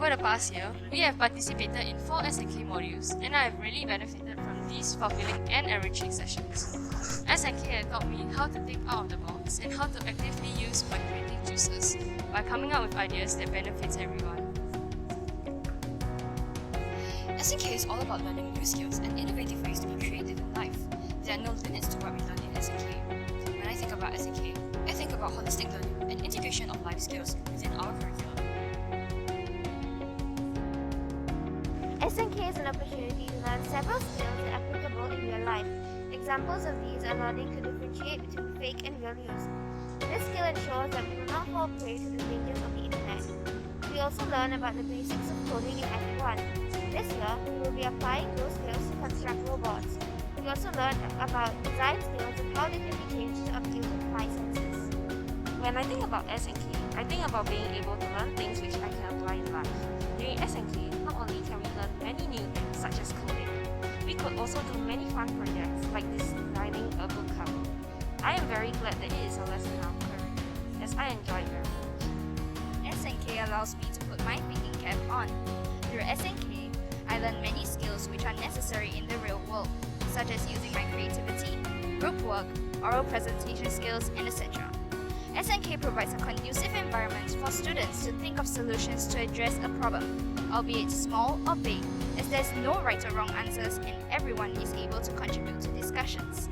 Over the past year, we have participated in 4 SNK modules, and I have really benefited from these fulfilling and enriching sessions. SNK has taught me how to think out of the box and how to actively use my creative juices by coming up with ideas that benefits everyone. SNK is all about learning new skills and innovative ways to be creative in life. There are no limits to what we learn in SNK. When I think about SNK, I think about holistic learning and integration of life skills within our curriculum. SNK is an opportunity to learn several skills that are applicable in real life. Examples of these are learning to differentiate between fake and real news. This skill ensures that we will not fall prey to the dangers of the internet. We also learn about the basics of coding in F1. This year, we will be applying those skills to construct robots. We also learn about design skills and how they can be changed to appeal to 5 senses. When I think about SNK, I think about being able to learn things which I can apply in life. During SNK, not only can we learn many new things such as coding, we could also do many fun projects like designing a book cover. I am very glad that it is a lesson in our career, as I enjoy it very much. SNK allows me to put my thinking cap on. Through SNK, I learn many skills which are necessary in the real world, such as using my creativity, group work, oral presentation skills, and etc. SNK provides a conducive environment for students to think of solutions to address a problem, albeit small or big, as there's no right or wrong answers and everyone is able to contribute to discussions.